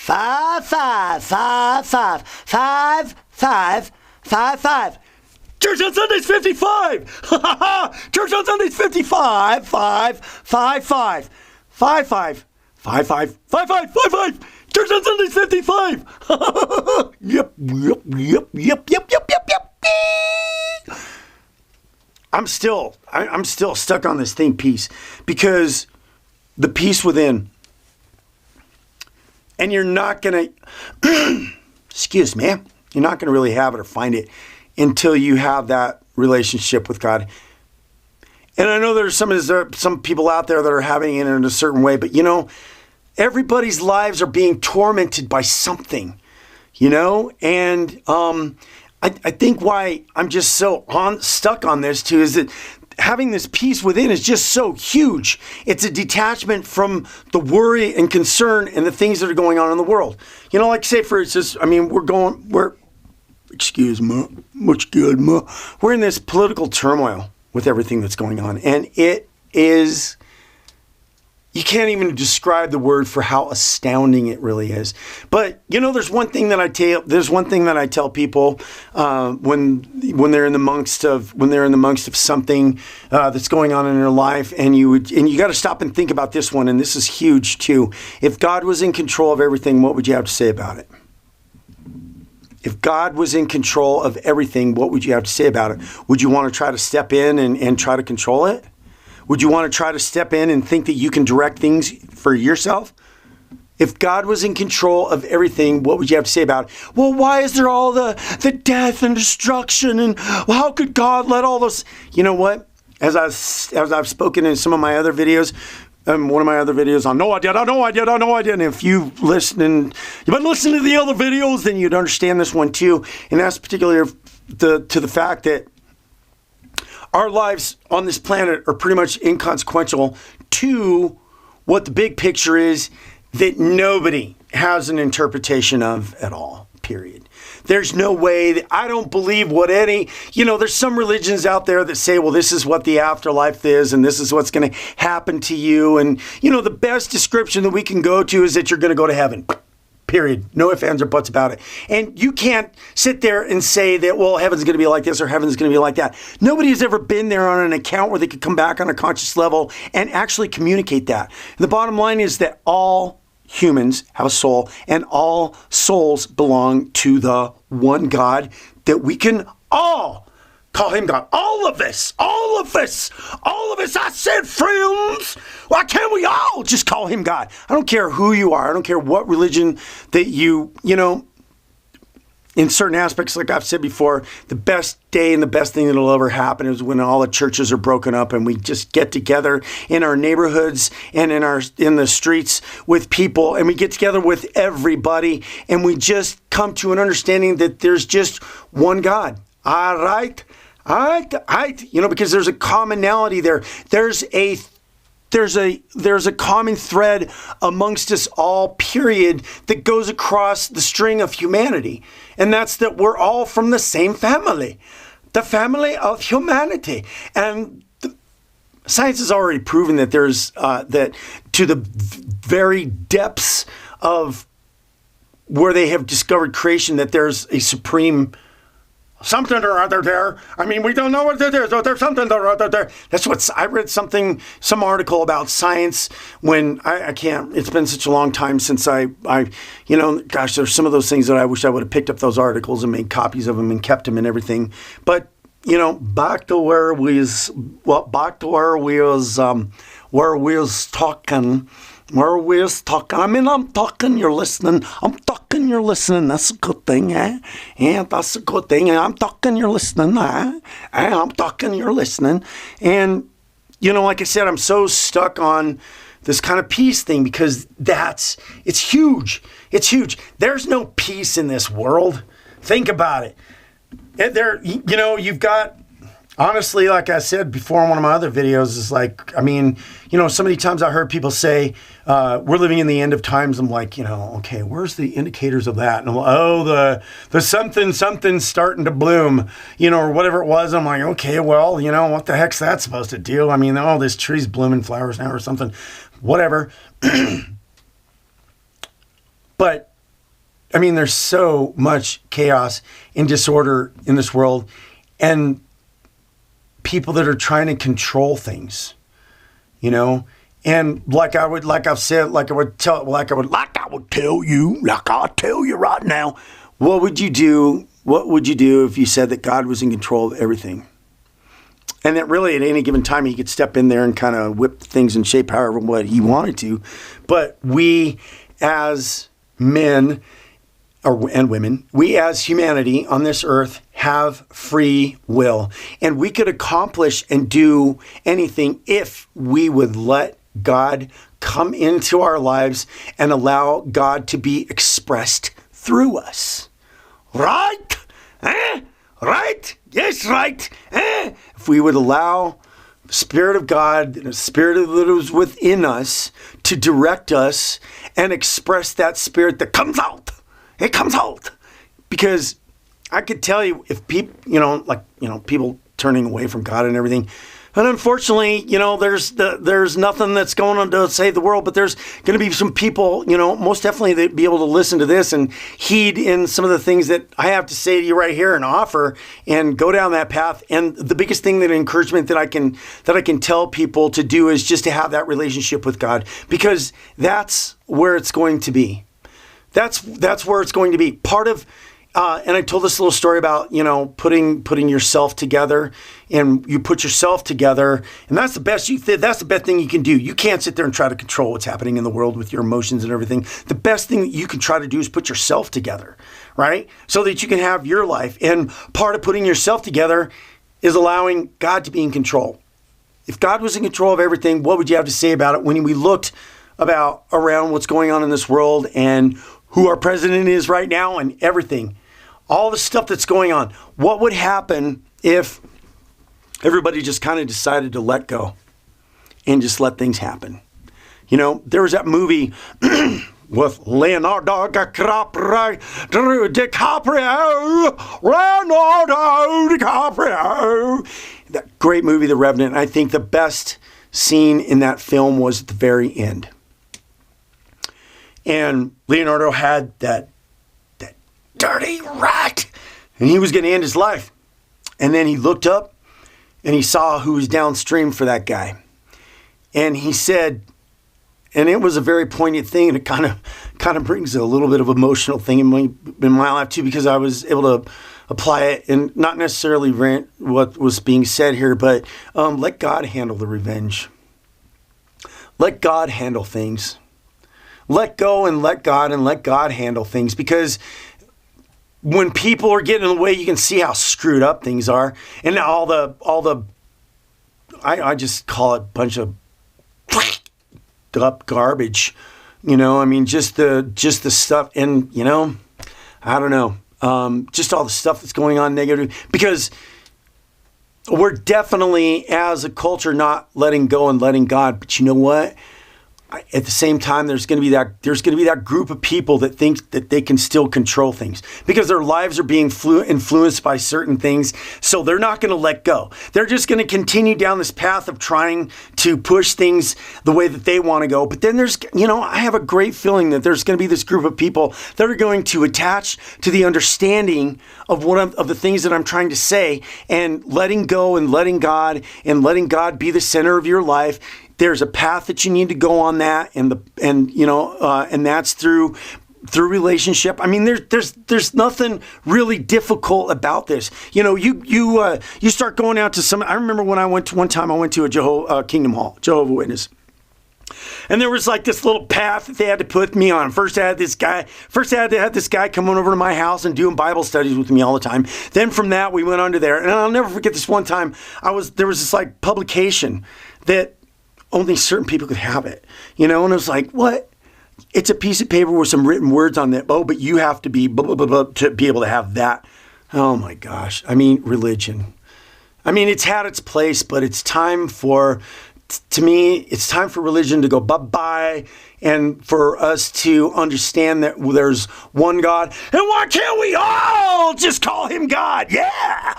5, 5, 5, 5, 5, 5, 5, 5. Church on Sunday's 55. Church on Sunday's 55. 5, 5, 5, 5, 5, 5, 5, 5, 5, 5, 5. Church on Sunday's 55. Yep. I'm still stuck on this thing, peace, because the peace within, and you're not going to, excuse me, you're not going to really have it or find it until you have that relationship with God. And I know there's some people out there that are having it in a certain way, but everybody's lives are being tormented by something, and I think why I'm just so stuck on this too is that having this peace within is just so huge. It's a detachment from the worry and concern and the things that are going on in the world. Like say for instance, excuse me, much good, we're in this political turmoil with everything that's going on, and it is, you can't even describe the word for how astounding it really is. But there's one thing that I tell people when they're in the amongst of something that's going on in their life, and you got to stop and think about this one, and this is huge too. If God was in control of everything, what would you have to say about it? If God was in control of everything, what would you have to say about it? Would you want to try to step in and try to control it? Would you want to try to step in and think that you can direct things for yourself? If God was in control of everything, what would you have to say about it? Well, why is there all the death and destruction? And how could God let all those... You know what? As I've spoken in some of my other videos, one of my other videos on No Idea. And if you've been listening to the other videos, then you'd understand this one too. And that's particularly to the fact that our lives on this planet are pretty much inconsequential to what the big picture is that nobody has an interpretation of at all, period. There's no way that I don't believe what there's some religions out there that say, well, this is what the afterlife is and this is what's going to happen to you. And, the best description that we can go to is that you're going to go to heaven. Period. No ifs, ands, or buts about it. And you can't sit there and say that, well, heaven's going to be like this or heaven's going to be like that. Nobody has ever been there on an account where they could come back on a conscious level and actually communicate that. And the bottom line is that all humans have a soul, and all souls belong to the one God that we can all call him God. All of us, I said, friends, why can't we all just call him God? I don't care who you are. I don't care what religion that you in certain aspects, like I've said before, the best day and the best thing that'll ever happen is when all the churches are broken up and we just get together in our neighborhoods and in the streets with people, and we get together with everybody, and we just come to an understanding that there's just one God. All right, because there's a commonality there. There's a common thread amongst us all, period, that goes across the string of humanity. And that's that we're all from the same family, the family of humanity. And science has already proven that there's, that to the very depths of where they have discovered creation, that there's a supreme something or other there. I mean, we don't know what it is, but there's something or other there. That's what I read some article about science when I can't, it's been such a long time since I there's some of those things that I wish I would have picked up those articles and made copies of them and kept them and everything. But, back to where we was talking. Where we was talking. I mean, I'm talking, you're listening. I'm talking, you're listening. That's a good thing, eh? Yeah, that's a good thing. I'm talking, you're listening, eh? I'm talking, you're listening. And, like I said, I'm so stuck on this kind of peace thing because it's huge. It's huge. There's no peace in this world. Think about it. You've got... Honestly, like I said before in one of my other videos, is like, so many times I heard people say, we're living in the end of times. I'm like, okay, where's the indicators of that? And I'm like, the something's starting to bloom, or whatever it was. I'm like, okay, well, what the heck's that supposed to do? I mean, this tree's blooming flowers now or something, whatever. But I mean, there's so much chaos and disorder in this world, and people that are trying to control things, you know. And like I would tell you right now, what would you do? What would you do if you said that God was in control of everything? And that really at any given time, he could step in there and kind of whip things in shape however what he wanted to. But we as men and women, we as humanity on this earth have free will. And we could accomplish and do anything if we would let God come into our lives and allow God to be expressed through us. Right? Right? Yes, right. If we would allow the Spirit of God, the Spirit that is within us, to direct us and express that Spirit that comes out. It comes out. Because I could tell you if people, people turning away from God and everything. And unfortunately, there's nothing that's going on to save the world, but there's going to be some people, most definitely that be able to listen to this and heed in some of the things that I have to say to you right here and offer and go down that path. And the biggest thing encouragement that I can tell people to do is just to have that relationship with God, because that's where it's going to be. That's where it's going to be. Part of and I told this little story about, putting yourself together, and you put yourself together, and that's the best thing you can do. You can't sit there and try to control what's happening in the world with your emotions and everything. The best thing that you can try to do is put yourself together, right? So that you can have your life. And part of putting yourself together is allowing God to be in control. If God was in control of everything, what would you have to say about it when we looked around what's going on in this world and who our president is right now and everything? All the stuff that's going on. What would happen if everybody just kind of decided to let go and just let things happen? There was that movie with Leonardo DiCaprio. That great movie, The Revenant. And I think the best scene in that film was at the very end. And Leonardo had that dirty rat, and he was going to end his life. And then he looked up and he saw who was downstream for that guy. And he said, and it was a very poignant thing, and it kind of brings a little bit of emotional thing in my life too, because I was able to apply it and not necessarily rant what was being said here, but let God handle the revenge. Let God handle things. Let go and let God handle things, because when people are getting in the way, you can see how screwed up things are. And all the I just call it a bunch of up garbage, just the stuff. And, I don't know, just all the stuff that's going on negative, because we're definitely as a culture not letting go and letting God. But you know what? At the same time, there's going to be that group of people that think that they can still control things because their lives are being influenced by certain things. So they're not going to let go. They're just going to continue down this path of trying to push things the way that they want to go. But then there's, I have a great feeling that there's going to be this group of people that are going to attach to the understanding of of the things that I'm trying to say, and letting go and letting God be the center of your life. There's a path that you need to go on that, and that's through relationship. I mean, there's nothing really difficult about this. You start going out to some. I remember when I went to a Kingdom Hall, Jehovah's Witness. And there was like this little path that they had to put me on. First I had this guy coming over to my house and doing Bible studies with me all the time. Then from that, we went under there. And I'll never forget this one time. There was this like publication that only certain people could have it, and it was like, what? It's a piece of paper with some written words on it. Oh, but you have to be blah, blah, blah, blah, to be able to have that. Oh my gosh. I mean, religion. I mean, it's had its place, but it's time for religion to go bye-bye, and for us to understand that there's one God. And why can't we all just call him God? Yeah!